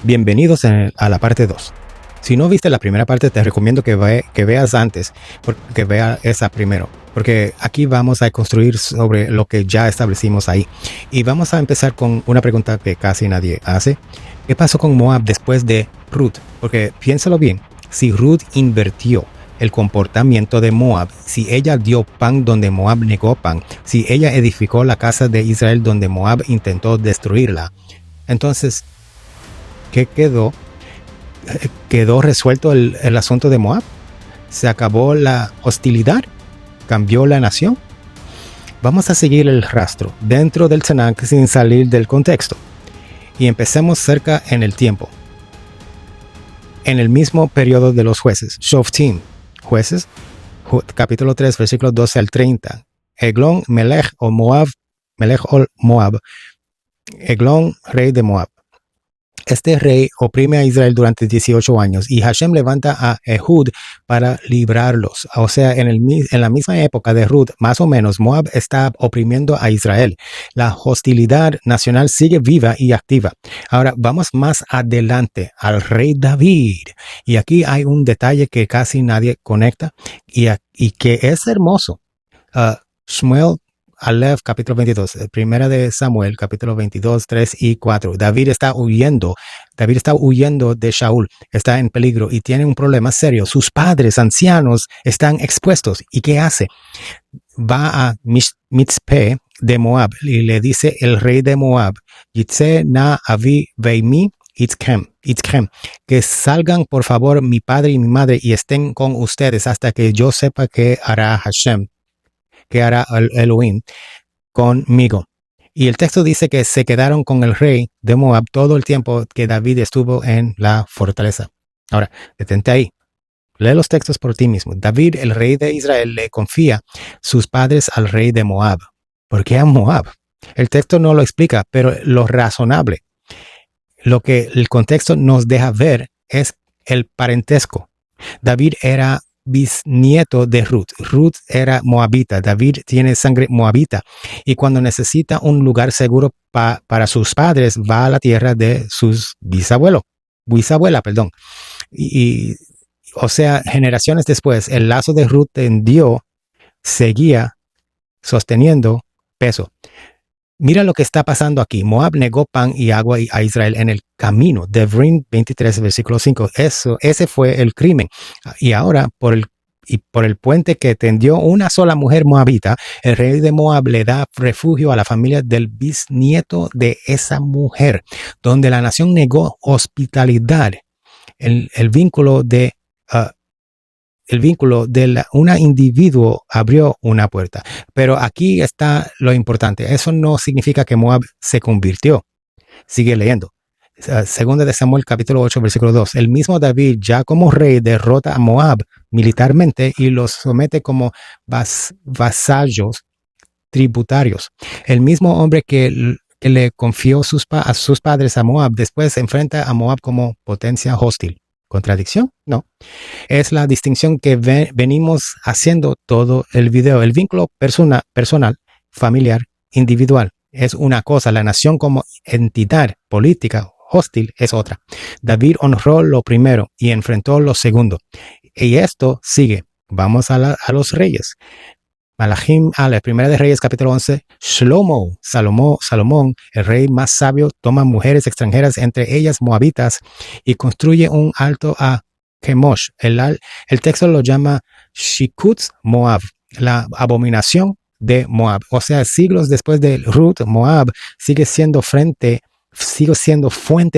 Bienvenidos a la parte 2. Si no viste la primera parte, te recomiendo que veas antes, que vea esa primero, porque aquí vamos a construir sobre lo que ya establecimos ahí. Y vamos a empezar con una pregunta que casi nadie hace. ¿Qué pasó con Moab después de Ruth? Porque piénsalo bien, si Ruth invirtió el comportamiento de Moab, si ella dio pan donde Moab negó pan, si ella edificó la casa de Israel donde Moab intentó destruirla, entonces, ¿qué quedó? ¿Quedó resuelto el asunto de Moab? ¿Se acabó la hostilidad? ¿Cambió la nación? Vamos a seguir el rastro dentro del Tanakh sin salir del contexto. Y empecemos cerca en el tiempo. En el mismo periodo de los jueces, Shoftim, jueces, capítulo 3, versículos 12 al 30. Eglón, Melech o Moab, Melech o Moab. Eglón, rey de Moab. Este rey oprime a Israel durante 18 años y Hashem levanta a Ehud para librarlos. O sea, en la misma época de Ruth, más o menos, Moab está oprimiendo a Israel. La hostilidad nacional sigue viva y activa. Ahora, vamos más adelante al rey David. Y aquí hay un detalle que casi nadie conecta y que es hermoso. Shmuel Aleph, capítulo 22, primera de Samuel, capítulo 22, 3 y 4. David está huyendo de Shaul, está en peligro y tiene un problema serio. Sus padres ancianos están expuestos. ¿Y qué hace? Va a Mitzpe de Moab y le dice el rey de Moab, Yitze na avi veimi itzkem, que salgan por favor mi padre y mi madre y estén con ustedes hasta que yo sepa qué hará Hashem, que hará Elohim conmigo. Y el texto dice que se quedaron con el rey de Moab todo el tiempo que David estuvo en la fortaleza. Ahora, detente ahí. Lee los textos por ti mismo. David, el rey de Israel, le confía sus padres al rey de Moab. ¿Por qué a Moab? El texto no lo explica, pero lo razonable, lo que el contexto nos deja ver es el parentesco. David era bisnieto de Ruth. Ruth era moabita. David tiene sangre moabita. Y cuando necesita un lugar seguro para sus padres, va a la tierra de sus bisabuela. O sea, generaciones después, el lazo de Ruth seguía sosteniendo peso. Mira lo que está pasando aquí. Moab negó pan y agua a Israel en el camino. Devarim 23, versículo 5. Ese fue el crimen. Y ahora, por el puente que tendió una sola mujer moabita, el rey de Moab le da refugio a la familia del bisnieto de esa mujer, donde la nación negó hospitalidad. El vínculo de un individuo abrió una puerta. Pero aquí está lo importante. Eso no significa que Moab se convirtió. Sigue leyendo. Segunda de Samuel, capítulo 8, versículo 2. El mismo David, ya como rey, derrota a Moab militarmente y los somete como vasallos tributarios. El mismo hombre que le confió a sus padres a Moab, después se enfrenta a Moab como potencia hostil. ¿Contradicción? No. Es la distinción que venimos haciendo todo el video. El vínculo personal, familiar, individual es una cosa. La nación como entidad política hostil es otra. David honró lo primero y enfrentó lo segundo. Y esto sigue. Vamos a los reyes. Malachim la primera de Reyes, capítulo 11. Salomón, el rey más sabio, toma mujeres extranjeras, entre ellas moabitas, y construye un alto a Kemosh. El texto lo llama Shikutz Moab, la abominación de Moab. O sea, siglos después de Ruth, Moab sigue siendo fuente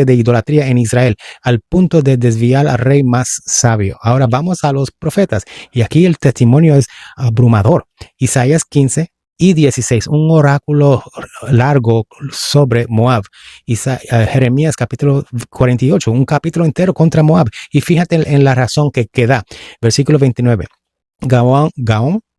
de idolatría en Israel, al punto de desviar al rey más sabio. Ahora vamos a los profetas, y aquí el testimonio es abrumador. Isaías 15 y 16, un oráculo largo sobre Moab. Jeremías capítulo 48, un capítulo entero contra Moab. Y fíjate en la razón que da. Versículo 29. Gaón,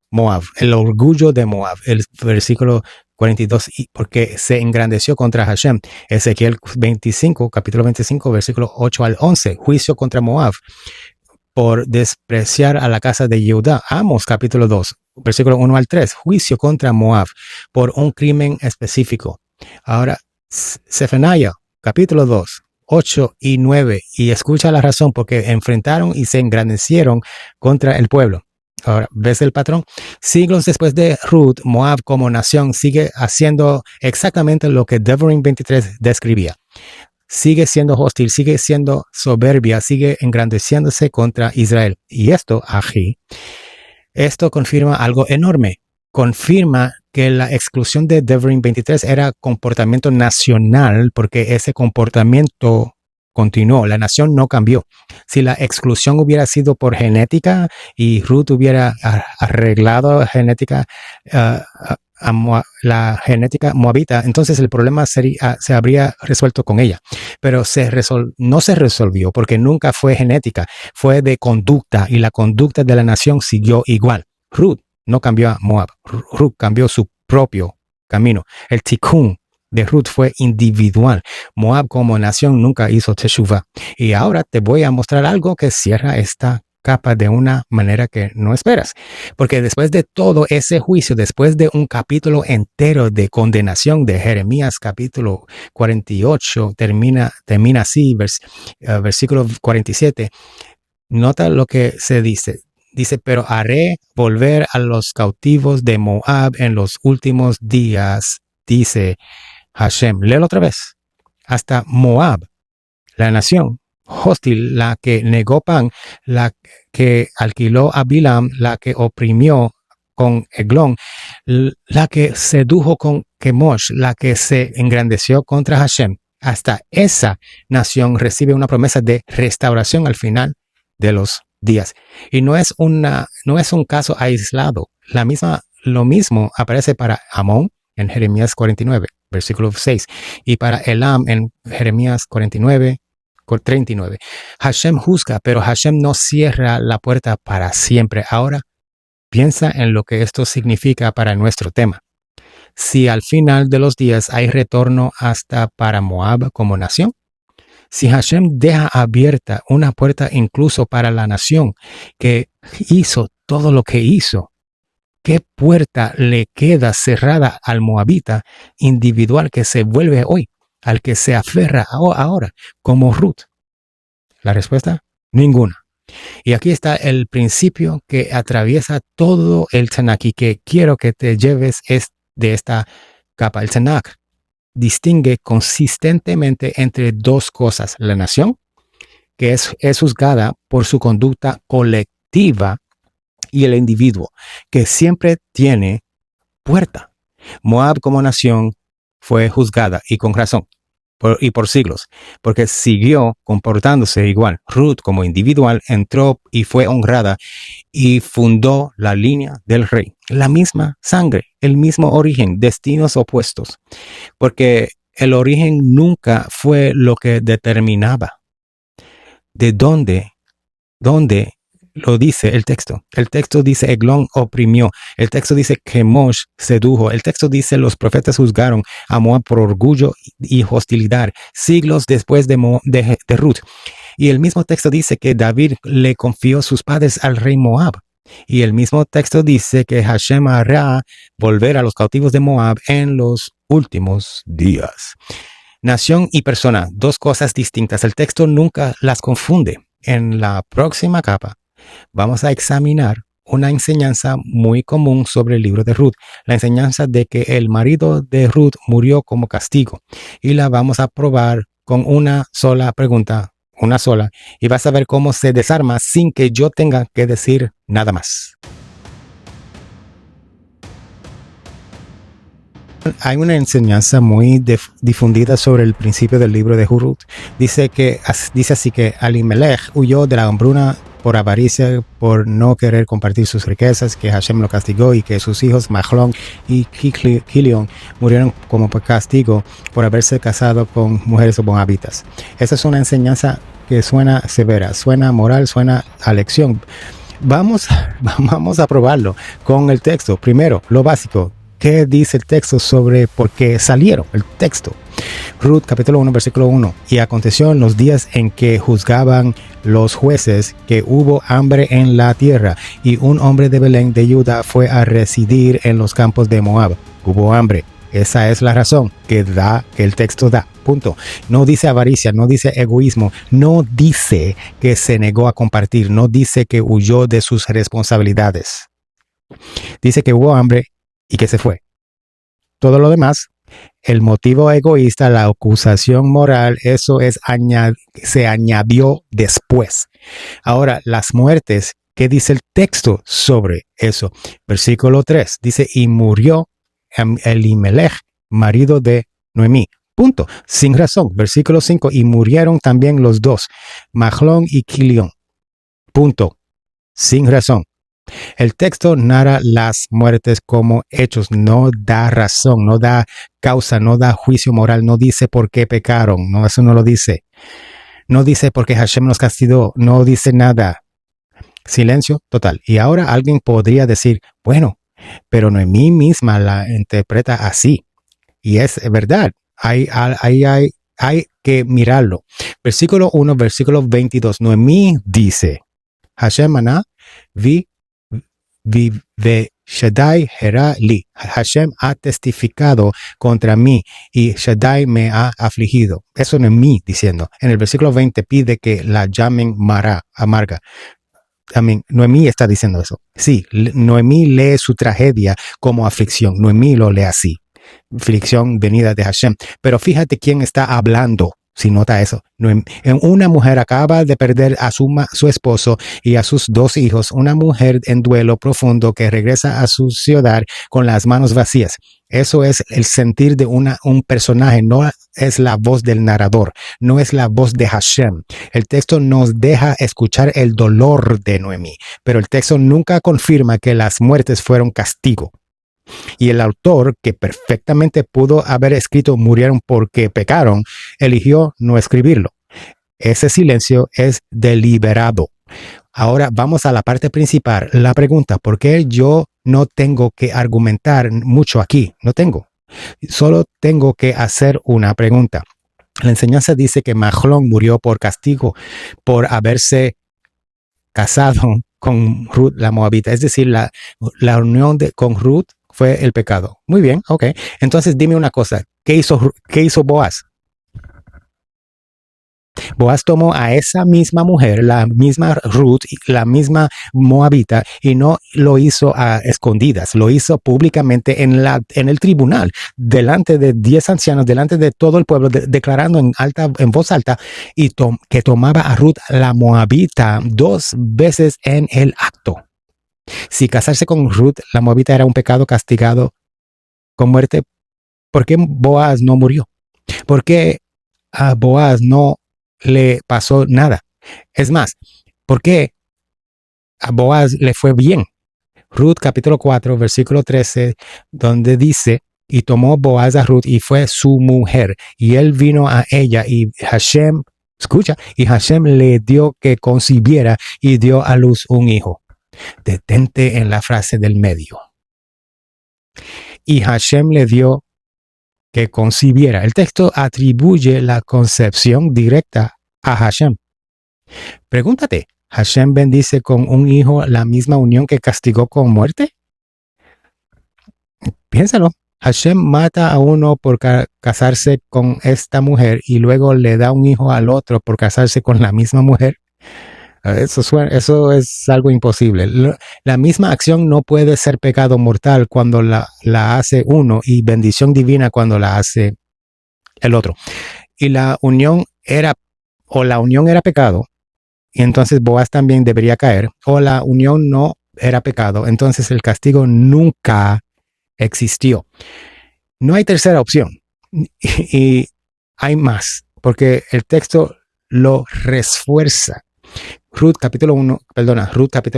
Moab, el orgullo de Moab. El versículo 42, porque se engrandeció contra Hashem. Ezequiel 25, capítulo 25, versículo 8 al 11. Juicio contra Moab por despreciar a la casa de Judá. Amos capítulo 2, versículo 1 al 3. Juicio contra Moab por un crimen específico. Ahora, Zephaniah capítulo 2, 8 y 9. Y escucha la razón, porque enfrentaron y se engrandecieron contra el pueblo. Ahora, ¿ves el patrón? Siglos después de Ruth, Moab como nación sigue haciendo exactamente lo que Devarim 23 describía. Sigue siendo hostil, sigue siendo soberbia, sigue engrandeciéndose contra Israel. Y esto confirma algo enorme. Confirma que la exclusión de Devarim 23 era comportamiento nacional, porque ese comportamiento continuó, la nación no cambió. Si la exclusión hubiera sido por genética y Ruth hubiera arreglado genética, la genética moabita, entonces el problema se habría resuelto con ella. Pero no se resolvió porque nunca fue genética, fue de conducta, y la conducta de la nación siguió igual. Ruth no cambió a Moab, Ruth cambió su propio camino. El tikkun de Ruth fue individual. Moab como nación nunca hizo teshuvah. Y ahora te voy a mostrar algo que cierra esta capa de una manera que no esperas. Porque después de todo ese juicio, después de un capítulo entero de condenación de Jeremías, capítulo 48, termina así, versículo 47, nota lo que se dice. Dice, pero haré volver a los cautivos de Moab en los últimos días, dice Hashem. Léelo otra vez. Hasta Moab, la nación hostil, la que negó pan, la que alquiló a Bilam, la que oprimió con Eglón, la que sedujo con Kemosh, la que se engrandeció contra Hashem. Hasta esa nación recibe una promesa de restauración al final de los días. Y no es un caso aislado. Lo mismo aparece para Amón en Jeremías 49, versículo 6, y para Elam en Jeremías 49, 39. Hashem juzga, pero Hashem no cierra la puerta para siempre. Ahora, piensa en lo que esto significa para nuestro tema. Si al final de los días hay retorno hasta para Moab como nación, si Hashem deja abierta una puerta incluso para la nación que hizo todo lo que hizo, ¿qué puerta le queda cerrada al moabita individual que se vuelve hoy, al que se aferra ahora como Ruth? La respuesta, ninguna. Y aquí está el principio que atraviesa todo el Tanakh y que quiero que te lleves de esta capa. El Tanakh distingue consistentemente entre dos cosas: la nación, que es juzgada por su conducta colectiva, y el individuo, que siempre tiene puerta. Moab como nación fue juzgada, y con razón, por siglos, porque siguió comportándose igual. Ruth como individual entró y fue honrada y fundó la línea del rey. La misma sangre, el mismo origen, destinos opuestos, porque el origen nunca fue lo que determinaba. ¿De dónde lo dice el texto? El texto dice Eglón oprimió. El texto dice Kemosh sedujo. El texto dice los profetas juzgaron a Moab por orgullo y hostilidad, siglos después de Ruth. Y el mismo texto dice que David le confió sus padres al rey Moab. Y el mismo texto dice que Hashem hará volver a los cautivos de Moab en los últimos días. Nación y persona, dos cosas distintas. El texto nunca las confunde. En la próxima capa vamos a examinar una enseñanza muy común sobre el libro de Ruth, la enseñanza de que el marido de Ruth murió como castigo, y la vamos a probar con una sola pregunta, y vas a ver cómo se desarma sin que yo tenga que decir nada más. Hay una enseñanza muy difundida sobre el principio del libro de Ruth. Dice así que Elimelech huyó de la hambruna por avaricia, por no querer compartir sus riquezas, que Hashem lo castigó, y que sus hijos Mahlón y Kilion murieron como por castigo por haberse casado con mujeres moabitas. Esa es una enseñanza que suena severa, suena moral, suena a lección. Vamos a probarlo con el texto. Primero, lo básico. ¿Qué dice el texto sobre por qué salieron? El texto. Ruth capítulo 1 versículo 1. Y aconteció en los días en que juzgaban los jueces que hubo hambre en la tierra, y un hombre de Belén de Judá fue a residir en los campos de Moab. Hubo hambre. Esa es la razón que el texto da. Punto. No dice avaricia, no dice egoísmo, no dice que se negó a compartir, no dice que huyó de sus responsabilidades. Dice que hubo hambre y que se fue. Todo lo demás, el motivo egoísta, la acusación moral, eso se añadió después. Ahora, las muertes, ¿qué dice el texto sobre eso? Versículo 3 dice, y murió Elimelech, marido de Noemí. Punto. Sin razón. Versículo 5, y murieron también los dos, Mahlón y Quilión. Punto. Sin razón. El texto narra las muertes como hechos, no da razón, no da causa, no da juicio moral, no dice por qué pecaron, no, eso no lo dice. No dice por qué Hashem los castigó, no dice nada. Silencio total. Y ahora alguien podría decir, bueno, pero Noemí misma la interpreta así. Y es verdad, hay que mirarlo. Versículo 1, versículo 22, Noemí dice, Hashem ana vi Shaddai hera li. Hashem ha testificado contra mí y Shaddai me ha afligido. Eso no es mí diciendo. En el versículo 20 pide que la llamen Mara, amarga. Noemí está diciendo eso. Sí, Noemí lee su tragedia como aflicción. Noemí lo lee así. Aflicción venida de Hashem. Pero fíjate quién está hablando. Si nota eso, una mujer acaba de perder a su esposo y a sus 2 hijos, una mujer en duelo profundo que regresa a su ciudad con las manos vacías. Eso es el sentir de un personaje, no es la voz del narrador, no es la voz de Hashem. El texto nos deja escuchar el dolor de Noemí, pero el texto nunca confirma que las muertes fueron castigo. Y el autor, que perfectamente pudo haber escrito murieron porque pecaron, eligió no escribirlo. Ese silencio es deliberado. Ahora vamos a la parte principal, la pregunta, ¿por qué yo no tengo que argumentar mucho aquí? No tengo. Solo tengo que hacer una pregunta. La enseñanza dice que Mahlón murió por castigo, por haberse casado con Ruth la Moabita. Es decir, la unión con Ruth fue el pecado. Muy bien, ok. Entonces dime una cosa, ¿qué hizo Boaz? Boaz tomó a esa misma mujer, la misma Ruth, la misma Moabita, y no lo hizo a escondidas, lo hizo públicamente en el tribunal, delante de 10 ancianos, delante de todo el pueblo, declarando en voz alta, y que tomaba a Ruth la Moabita 2 veces en el acto. Si casarse con Ruth, la Moabita, era un pecado castigado con muerte, ¿por qué Boaz no murió? ¿Por qué a Boaz no le pasó nada? Es más, ¿por qué a Boaz le fue bien? Ruth capítulo 4, versículo 13, donde dice, y tomó Boaz a Ruth y fue su mujer, y él vino a ella y Hashem, escucha, y Hashem le dio que concibiera y dio a luz un hijo. Detente en la frase del medio. Y Hashem le dio que concibiera. El texto atribuye la concepción directa a Hashem. Pregúntate, ¿Hashem bendice con un hijo la misma unión que castigó con muerte? Piénsalo. Hashem mata a uno por casarse con esta mujer y luego le da un hijo al otro por casarse con la misma mujer. Eso es algo imposible. La misma acción no puede ser pecado mortal cuando la hace uno y bendición divina cuando la hace el otro. Y la unión era pecado, y entonces Boaz también debería caer, o la unión no era pecado, entonces el castigo nunca existió. No hay tercera opción. Y hay más, porque el texto lo refuerza. Ruth capítulo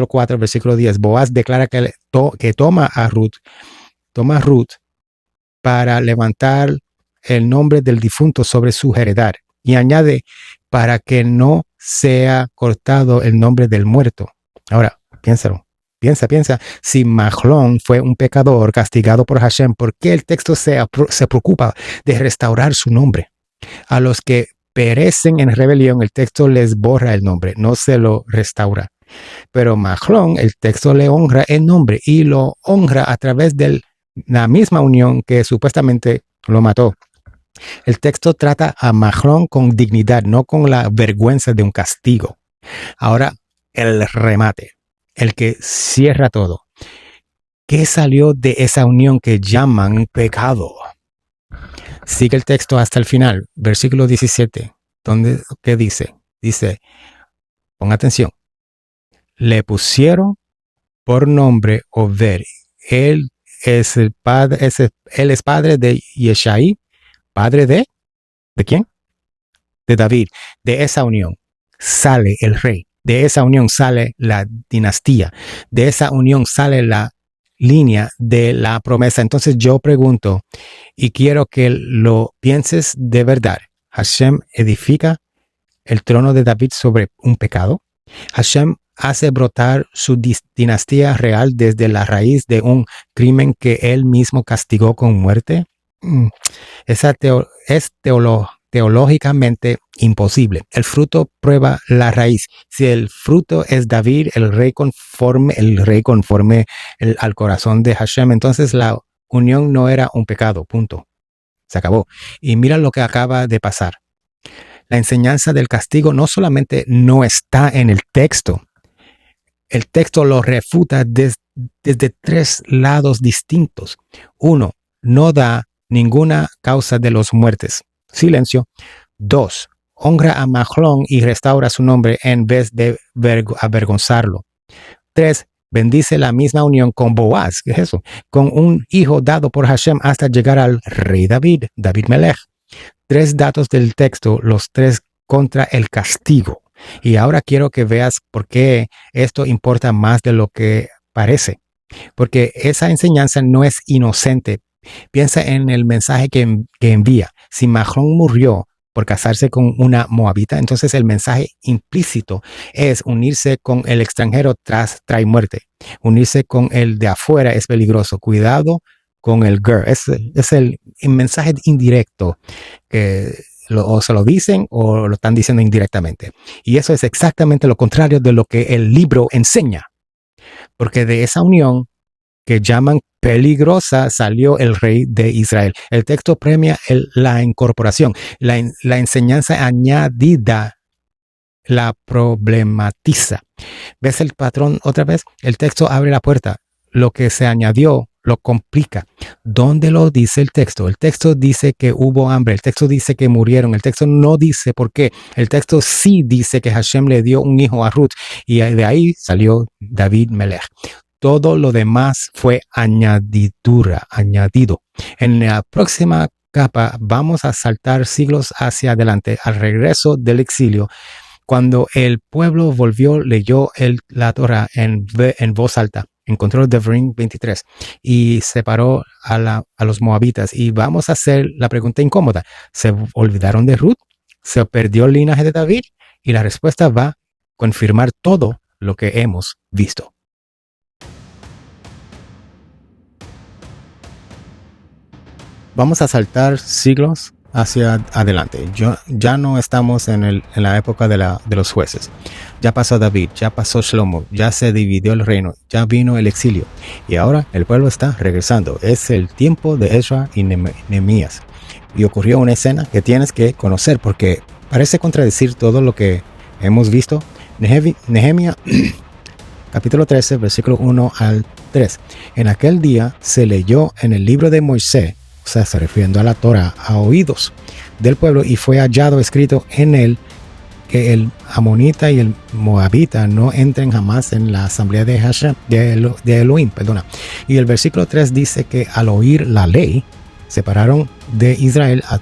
4, versículo 10. Boaz declara que toma a Ruth para levantar el nombre del difunto sobre su heredad. Y añade, para que no sea cortado el nombre del muerto. Ahora, piénsalo. Piensa. Si Mahlón fue un pecador castigado por Hashem, ¿por qué el texto se preocupa de restaurar su nombre? A los que perecen en rebelión, el texto les borra el nombre, no se lo restaura. Pero Mahlón, el texto le honra el nombre y lo honra a través del la misma unión que supuestamente lo mató. El texto trata a Mahlón con dignidad, no con la vergüenza de un castigo. Ahora, el remate, el que cierra todo. ¿Qué salió de esa unión que llaman pecado? Sigue el texto hasta el final, versículo 17, ¿qué dice? Dice, pon atención, le pusieron por nombre Obed. Él es el padre, él es padre de Yeshai, padre ¿de quién? De David. De esa unión sale el rey. De esa unión sale la dinastía. De esa unión sale la línea de la promesa. Entonces yo pregunto, y quiero que lo pienses de verdad. ¿Hashem edifica el trono de David sobre un pecado? ¿Hashem hace brotar su dinastía real desde la raíz de un crimen que él mismo castigó con muerte? Esa es teológicamente imposible. El fruto prueba la raíz. Si el fruto es David, el rey conforme al corazón de Hashem, entonces la unión no era un pecado, punto. Se acabó. Y mira lo que acaba de pasar. La enseñanza del castigo no solamente no está en el texto lo refuta desde tres lados distintos. Uno, no da ninguna causa de los muertes. Silencio. 2. Honra a Mahlón y restaura su nombre en vez de avergonzarlo. 3. Bendice la misma unión con Boaz, ¿qué es eso? Con un hijo dado por Hashem hasta llegar al rey David Melech. 3 datos del texto, los 3 contra el castigo. Y ahora quiero que veas por qué esto importa más de lo que parece. Porque esa enseñanza no es inocente. Piensa en el mensaje que envía. Si Mahlón murió por casarse con una moabita, entonces el mensaje implícito es unirse con el extranjero trae muerte. Unirse con el de afuera es peligroso. Cuidado con el girl. Es el mensaje indirecto que o se lo dicen o lo están diciendo indirectamente. Y eso es exactamente lo contrario de lo que el libro enseña. Porque de esa unión que llaman peligrosa salió el rey de Israel. El texto premia la incorporación. La enseñanza añadida la problematiza. ¿Ves el patrón otra vez? El texto abre la puerta. Lo que se añadió lo complica. ¿Dónde lo dice el texto? El texto dice que hubo hambre. El texto dice que murieron. El texto no dice por qué. El texto sí dice que Hashem le dio un hijo a Ruth. Y de ahí salió David Melech. Todo lo demás fue añadido. En la próxima capa vamos a saltar siglos hacia adelante al regreso del exilio. Cuando el pueblo volvió, leyó la Torah en voz alta. Encontró Devarim 23 y separó a los moabitas. Y vamos a hacer la pregunta incómoda. ¿Se olvidaron de Ruth? ¿Se perdió el linaje de David? Y la respuesta va a confirmar todo lo que hemos visto. Vamos a saltar siglos hacia adelante. Ya no estamos en la época de los jueces. Ya pasó David, ya pasó Shlomo, ya se dividió el reino, ya vino el exilio. Y ahora el pueblo está regresando. Es el tiempo de Ezra y Nehemías. Y ocurrió una escena que tienes que conocer porque parece contradecir todo lo que hemos visto. Nehemías, capítulo 13, versículo 1 al 3. En aquel día se leyó en el libro de Moisés, o sea, se refiriendo a la Torah, a oídos del pueblo, y fue hallado escrito en él que el amonita y el moabita no entren jamás en la asamblea de Hashem, de Elohim, perdona. Y el versículo 3 dice que al oír la ley, separaron de Israel a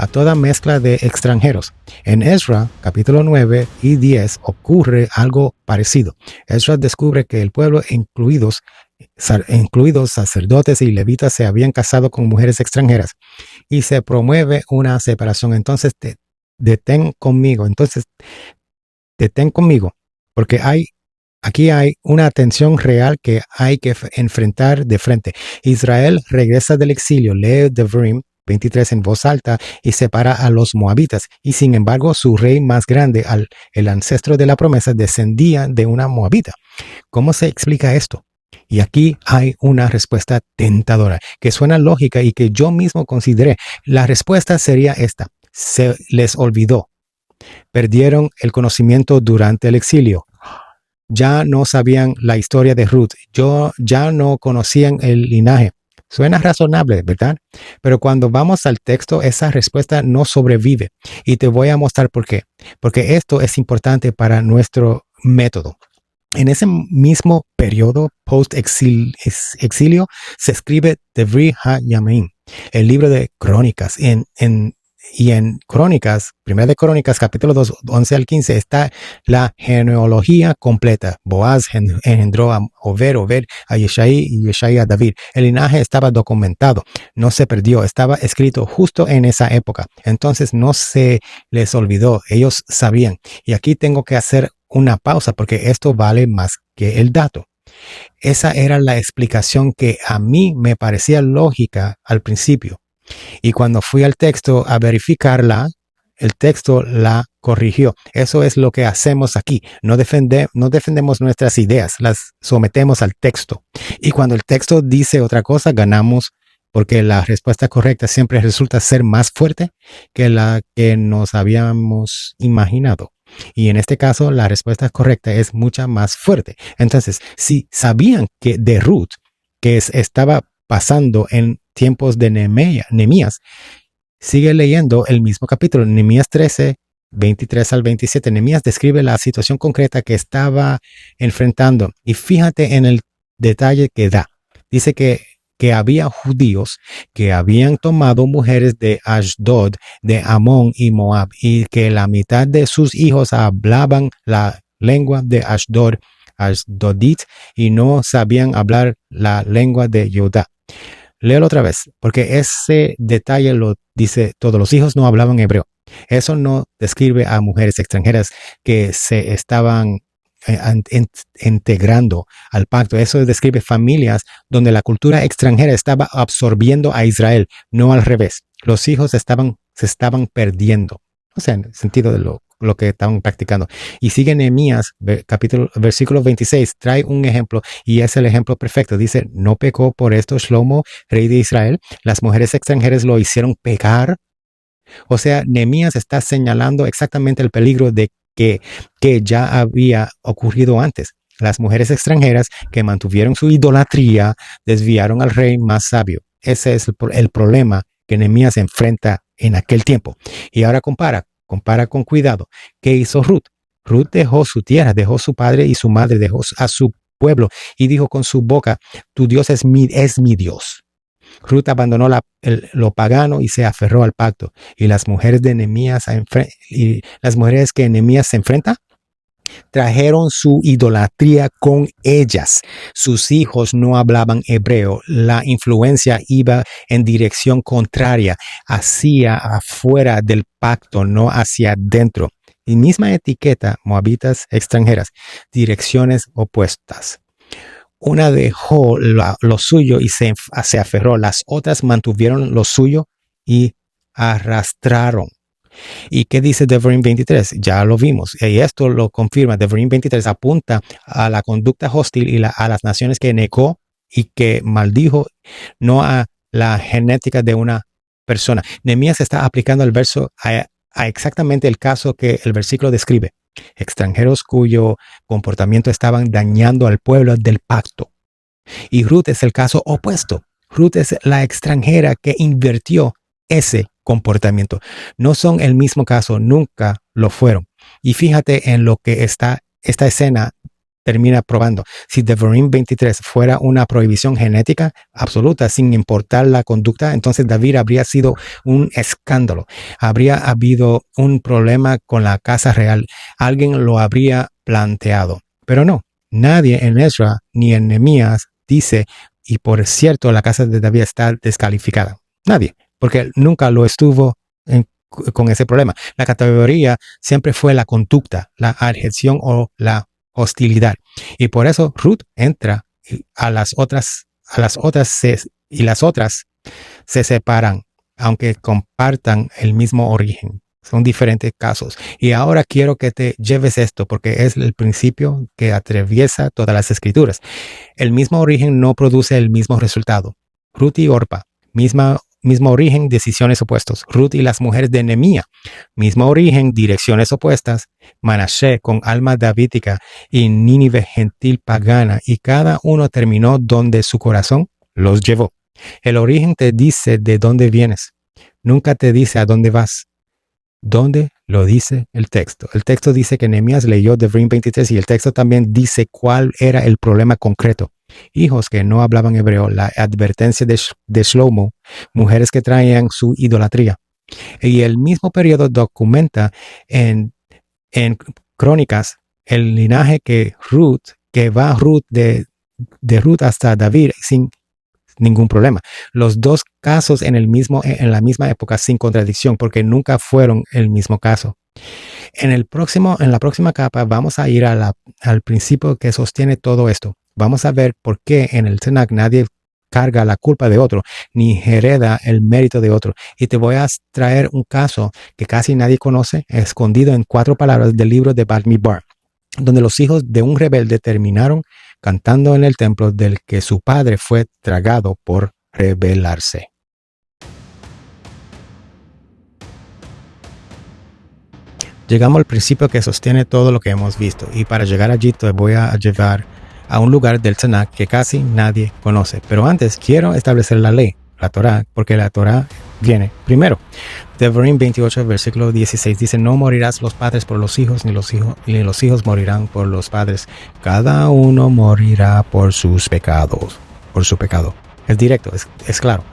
toda mezcla de extranjeros. En Ezra, capítulo 9 y 10, ocurre algo parecido. Ezra descubre que el pueblo, incluidos sacerdotes y levitas, se habían casado con mujeres extranjeras y se promueve una separación. Entonces detén conmigo, porque aquí hay una tensión real que hay que enfrentar de frente. Israel regresa del exilio, lee Devarim 23 en voz alta y separa a los moabitas, y sin embargo su rey más grande, el ancestro de la promesa, descendía de una moabita. ¿Cómo se explica esto? Y aquí hay una respuesta tentadora, que suena lógica y que yo mismo consideré. La respuesta sería esta: se les olvidó, perdieron el conocimiento durante el exilio. Ya no sabían la historia de Ruth, ya no conocían el linaje. Suena razonable, ¿verdad? Pero cuando vamos al texto, esa respuesta no sobrevive. Y te voy a mostrar por qué. Porque esto es importante para nuestro método. En ese mismo periodo post-exilio se escribe Devrij HaYamim, el libro de Crónicas. Y en Crónicas, primera de Crónicas, capítulo 2, 11 al 15, está la genealogía completa. Boaz engendró a Obed a Yeshai y Yeshai a David. El linaje estaba documentado, no se perdió, estaba escrito justo en esa época. Entonces no se les olvidó, ellos sabían. Y aquí tengo que hacer una pausa porque esto vale más que el dato. Esa era la explicación que a mí me parecía lógica al principio. Y cuando fui al texto a verificarla, el texto la corrigió. Eso es lo que hacemos aquí. No defendemos nuestras ideas, las sometemos al texto. Y cuando el texto dice otra cosa, ganamos, porque la respuesta correcta siempre resulta ser más fuerte que la que nos habíamos imaginado. Y en este caso, la respuesta correcta es mucha más fuerte. Entonces, si sabían que de Ruth, que estaba pasando en tiempos de Nehemías, sigue leyendo el mismo capítulo, Nehemías 13, 23 al 27. Nehemías describe la situación concreta que estaba enfrentando. Y fíjate en el detalle que da. Dice que había judíos que habían tomado mujeres de Ashdod, de Amón y Moab, y que la mitad de sus hijos hablaban la lengua de Ashdodit, y no sabían hablar la lengua de Judá. Léelo otra vez, porque ese detalle lo dice todo. Los hijos no hablaban hebreo. Eso no describe a mujeres extranjeras que se estaban integrando al pacto. Eso describe familias donde la cultura extranjera estaba absorbiendo a Israel, no al revés. Los hijos se estaban perdiendo. O sea, en el sentido de lo que estaban practicando. Y sigue Nehemías, versículo 26, trae un ejemplo y es el ejemplo perfecto. Dice, no pecó por esto Shlomo, rey de Israel. Las mujeres extranjeras lo hicieron pecar. O sea, Nehemías está señalando exactamente el peligro de que ya había ocurrido antes. Las mujeres extranjeras que mantuvieron su idolatría desviaron al rey más sabio. Ese es el problema que Nehemías enfrenta en aquel tiempo. Y ahora compara con cuidado. ¿Qué hizo Ruth? Ruth dejó su tierra, dejó su padre y su madre, dejó a su pueblo y dijo con su boca, tu Dios es mi Dios. Ruth abandonó lo pagano y se aferró al pacto. Y las mujeres de Nehemías y las mujeres que Nehemías se enfrenta trajeron su idolatría con ellas. Sus hijos no hablaban hebreo. La influencia iba en dirección contraria, hacia afuera del pacto, no hacia adentro. Y misma etiqueta, moabitas extranjeras, direcciones opuestas. Una dejó lo suyo y se aferró. Las otras mantuvieron lo suyo y arrastraron. ¿Y qué dice Devarim 23? Ya lo vimos. Y esto lo confirma. Devarim 23 apunta a la conducta hostil y a las naciones que negó y que maldijo, no a la genética de una persona. Nehemías está aplicando el verso a exactamente el caso que el versículo describe. Extranjeros cuyo comportamiento estaban dañando al pueblo del pacto. Y Ruth es el caso opuesto. Ruth es la extranjera que invirtió ese comportamiento. No son el mismo caso, nunca lo fueron. Y fíjate en lo que esta escena termina probando. Si Devarim 23 fuera una prohibición genética absoluta, sin importar la conducta, entonces David habría sido un escándalo. Habría habido un problema con la casa real. Alguien lo habría planteado. Pero no, nadie en Ezra ni en Nehemías dice, y por cierto, la casa de David está descalificada. Nadie, porque nunca lo estuvo con ese problema. La categoría siempre fue la conducta, la adhesión o la hostilidad. Y por eso Ruth entra y las otras se separan, aunque compartan el mismo origen. Son diferentes casos. Y ahora quiero que te lleves esto porque es el principio que atraviesa todas las escrituras. El mismo origen no produce el mismo resultado. Ruth y Orpa, mismo origen, decisiones opuestas. Ruth y las mujeres de Nehemías, mismo origen, direcciones opuestas. Manashe con alma davídica y Nínive gentil pagana, y cada uno terminó donde su corazón los llevó. El origen te dice de dónde vienes. Nunca te dice a dónde vas. ¿Dónde lo dice el texto? El texto dice que Nehemías leyó Devarim 23 y el texto también dice cuál era el problema concreto. Hijos que no hablaban hebreo, la advertencia de Shlomo, mujeres que traían su idolatría. Y el mismo periodo documenta en Crónicas el linaje que va Ruth de Ruth hasta David sin ningún problema. Los dos casos en la misma época sin contradicción, porque nunca fueron el mismo caso. En la próxima capa vamos a ir al principio que sostiene todo esto. Vamos a ver por qué en el Tanakh nadie carga la culpa de otro, ni hereda el mérito de otro. Y te voy a traer un caso que casi nadie conoce, escondido en 4 palabras del libro de Bamidbar, donde los hijos de un rebelde terminaron cantando en el templo del que su padre fue tragado por rebelarse. Llegamos al principio que sostiene todo lo que hemos visto, y para llegar allí te voy a llevar a un lugar del Tanakh que casi nadie conoce. Pero antes quiero establecer la ley, la Torah, porque la Torah viene primero. Devarim 28, versículo 16 dice: no morirás los padres por los hijos, ni los hijos morirán por los padres. Cada uno morirá por sus pecados, por su pecado. Es directo, es claro.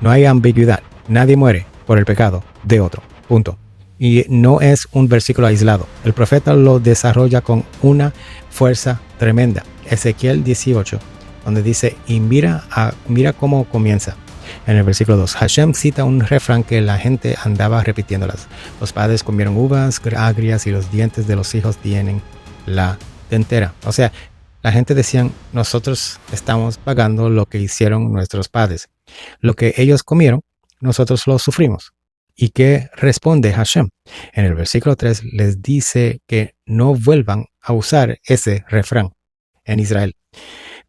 No hay ambigüedad. Nadie muere por el pecado de otro. Punto. Y no es un versículo aislado. El profeta lo desarrolla con una fuerza tremenda. Ezequiel 18, donde dice: y mira cómo comienza. En el versículo 2, Hashem cita un refrán que la gente andaba repitiéndolas. Los padres comieron uvas agrias y los dientes de los hijos tienen la dentera. O sea, la gente decía: nosotros estamos pagando lo que hicieron nuestros padres. Lo que ellos comieron, nosotros lo sufrimos. ¿Y qué responde Hashem? En el versículo 3 les dice que no vuelvan a usar ese refrán en Israel.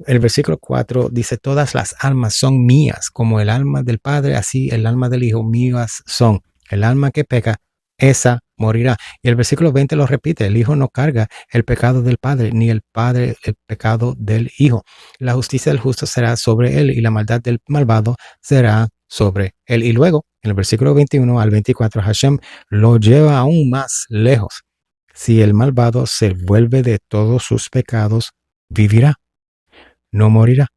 El versículo 4 dice: todas las almas son mías, como el alma del Padre, así el alma del Hijo mías son. El alma que peca, esa morirá. Y el versículo 20 lo repite: el Hijo no carga el pecado del Padre, ni el Padre el pecado del Hijo. La justicia del justo será sobre él, y la maldad del malvado será sobre él. Y luego, en el versículo 21 al 24, Hashem lo lleva aún más lejos. Si el malvado se vuelve de todos sus pecados, vivirá, no morirá.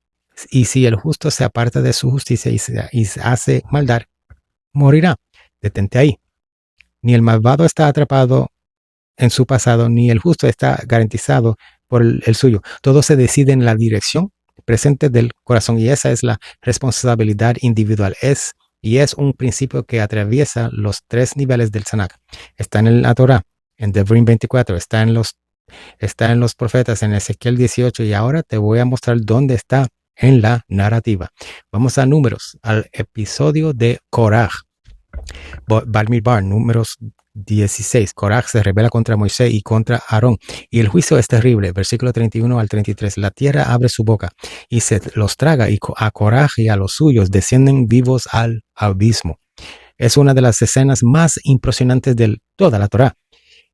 Y si el justo se aparta de su justicia y se hace maldad, morirá. Detente ahí. Ni el malvado está atrapado en su pasado, ni el justo está garantizado por el suyo. Todo se decide en la dirección presente del corazón, y esa es la responsabilidad individual. Y es un principio que atraviesa los 3 niveles del Tanakh. Está en la Torah, en Devarim 24, está en los profetas, en Ezequiel 18, y ahora te voy a mostrar dónde está en la narrativa. Vamos a Números, al episodio de Korah. Bamidbar, Números 16. Korah se rebela contra Moisés y contra Aarón, y el juicio es terrible. Versículo 31 al 33. La tierra abre su boca y se los traga, y a Korah y a los suyos descienden vivos al abismo. Es una de las escenas más impresionantes de toda la Torah.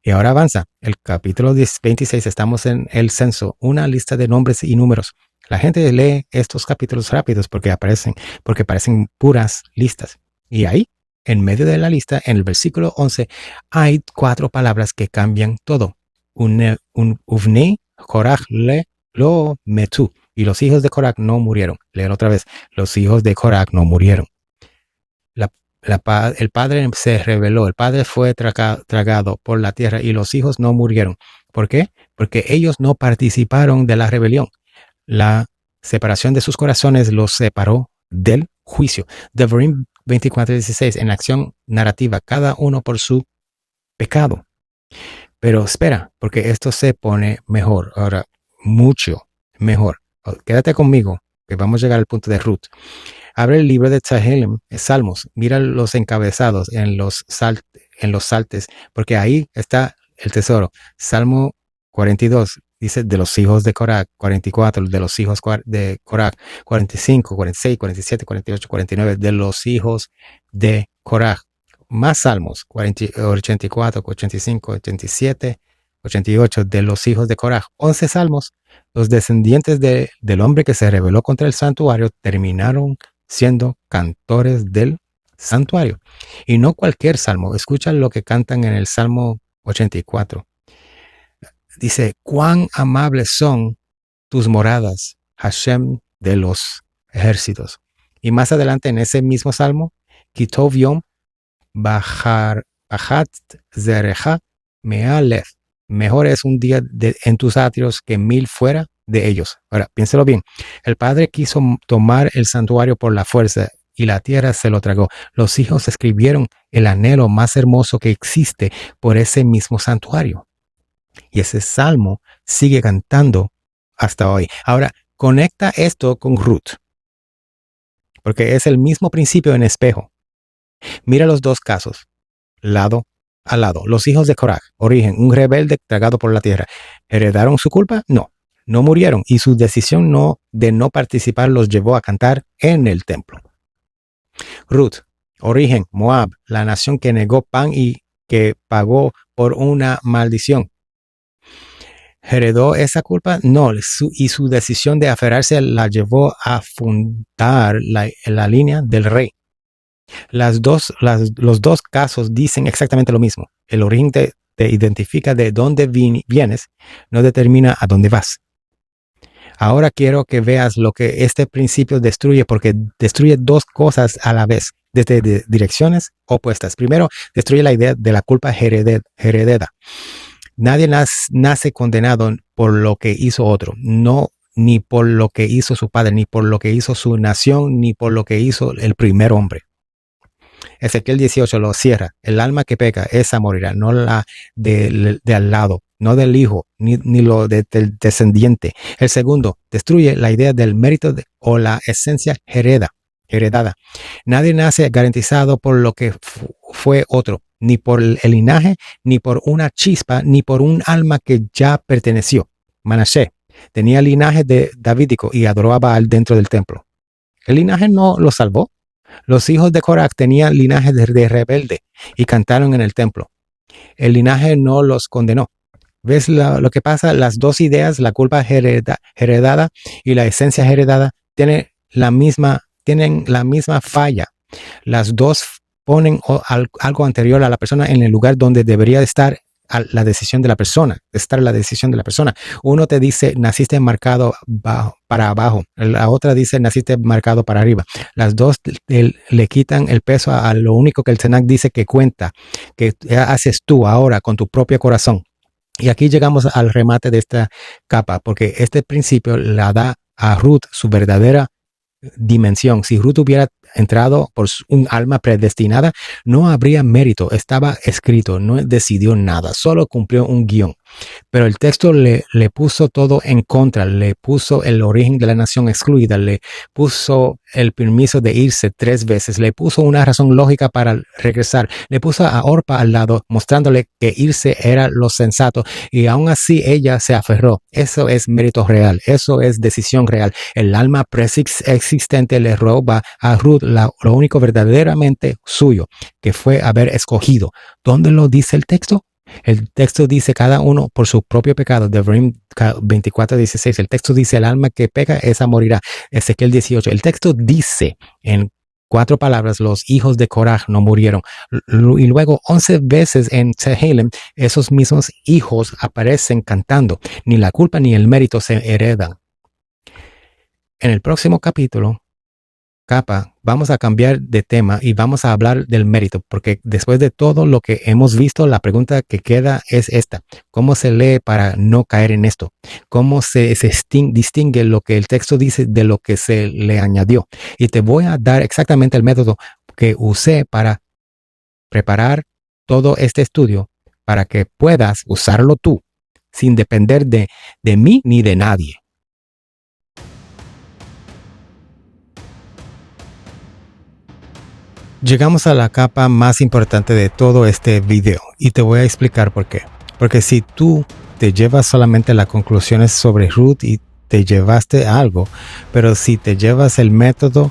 Y ahora avanza. El capítulo 26, estamos en el censo, una lista de nombres y números. La gente lee estos capítulos rápidos porque parecen puras listas. Y ahí, en medio de la lista, en el versículo 11, hay 4 palabras que cambian todo. Uvnei, Korah, lo metu. Y los hijos de Korah no murieron. Leer otra vez. Los hijos de Korah no murieron. El padre se rebeló, el padre fue tragado por la tierra, y los hijos no murieron. ¿Por qué? Porque ellos no participaron de la rebelión. La separación de sus corazones los separó del juicio. Devarim 24:16, en acción narrativa, cada uno por su pecado. Pero espera, porque esto se pone mejor, ahora mucho mejor. Quédate conmigo, que vamos a llegar al punto de Ruth. Abre el libro de Tehillim, Salmos, mira los encabezados en en los saltes, porque ahí está el tesoro. Salmo 42 dice de los hijos de Coraj, 44 de los hijos de Coraj, 45, 46, 47, 48, 49 de los hijos de Coraj. Más salmos, 84, 85, 87, 88 de los hijos de Coraj. 11 salmos. Los descendientes del hombre que se rebeló contra el santuario terminaron siendo cantores del santuario. Y no cualquier salmo. Escucha lo que cantan en el Salmo 84. Dice, cuán amables son tus moradas, Hashem de los ejércitos. Y más adelante en ese mismo salmo, Kitov Yom Bajat Zereja Mealef. Mejor es un día en tus atrios que 1000 fuera de ellos. Ahora, piénselo bien. El padre quiso tomar el santuario por la fuerza y la tierra se lo tragó. Los hijos escribieron el anhelo más hermoso que existe por ese mismo santuario. Y ese salmo sigue cantando hasta hoy. Ahora, conecta esto con Ruth, porque es el mismo principio en espejo. Mira los dos casos, lado a lado. Los hijos de Coraj, origen, un rebelde tragado por la tierra. ¿Heredaron su culpa? No, no murieron. Y su decisión de no participar los llevó a cantar en el templo. Ruth, origen, Moab, la nación que negó pan y que pagó por una maldición. ¿Heredó esa culpa? No, y su decisión de aferrarse la llevó a fundar la línea del rey. Los dos casos dicen exactamente lo mismo. El origen te identifica de dónde vienes, no determina a dónde vas. Ahora quiero que veas lo que este principio destruye, porque destruye dos cosas a la vez, desde direcciones opuestas. Primero, destruye la idea de la culpa heredada. Nadie nace condenado por lo que hizo otro, no ni por lo que hizo su padre, ni por lo que hizo su nación, ni por lo que hizo el primer hombre. Ezequiel 18 lo cierra. El alma que peca, esa morirá, no la de al lado, no del hijo, ni lo del descendiente. El segundo, destruye la idea del mérito o la esencia heredada. Nadie nace garantizado por lo que fue otro, ni por el linaje, ni por una chispa, ni por un alma que ya perteneció. Manasés tenía linaje de davídico y adoró a Baal dentro del templo. El linaje no lo salvó. Los hijos de Coraj tenían linaje de rebelde y cantaron en el templo. El linaje no los condenó. ¿Ves lo que pasa? Las dos ideas, la culpa heredada y la esencia heredada, tienen la misma falla. Las dos ponen algo anterior a la persona en el lugar donde debería estar la decisión de la persona, Uno te dice, naciste marcado para abajo. La otra dice, naciste marcado para arriba. Las dos le quitan el peso a lo único que el Tanaj dice que cuenta, que haces tú ahora con tu propio corazón. Y aquí llegamos al remate de esta capa, porque este principio la da a Ruth su verdadera dimensión. Si Ruth hubiera entrado por un alma predestinada, no habría mérito. Estaba escrito, no decidió nada, solo cumplió un guión. Pero el texto le puso todo en contra, le puso el origen de la nación excluida, le puso el permiso de irse 3 veces, le puso una razón lógica para regresar, le puso a Orpa al lado, mostrándole que irse era lo sensato, y aún así ella se aferró. Eso es mérito real, eso es decisión real. El alma preexistente le roba a Ruth lo único verdaderamente suyo, que fue haber escogido. ¿Dónde lo dice el texto? El texto dice cada uno por su propio pecado. Devarim 24:16. El texto dice el alma que peca, esa morirá. Ezequiel 18. El texto dice en 4 palabras, los hijos de Coraj no murieron. Y luego 11 veces en Tehillim, esos mismos hijos aparecen cantando. Ni la culpa ni el mérito se heredan. En el próximo capítulo, capa, vamos a cambiar de tema y vamos a hablar del mérito, porque después de todo lo que hemos visto, la pregunta que queda es esta: ¿cómo se lee para no caer en esto? ¿Cómo se distingue lo que el texto dice de lo que se le añadió? Y te voy a dar exactamente el método que usé para preparar todo este estudio, para que puedas usarlo tú, sin depender de mí ni de nadie. Llegamos a la capa más importante de todo este video y te voy a explicar por qué. Porque si tú te llevas solamente las conclusiones sobre Ruth y te llevaste algo, pero si te llevas el método,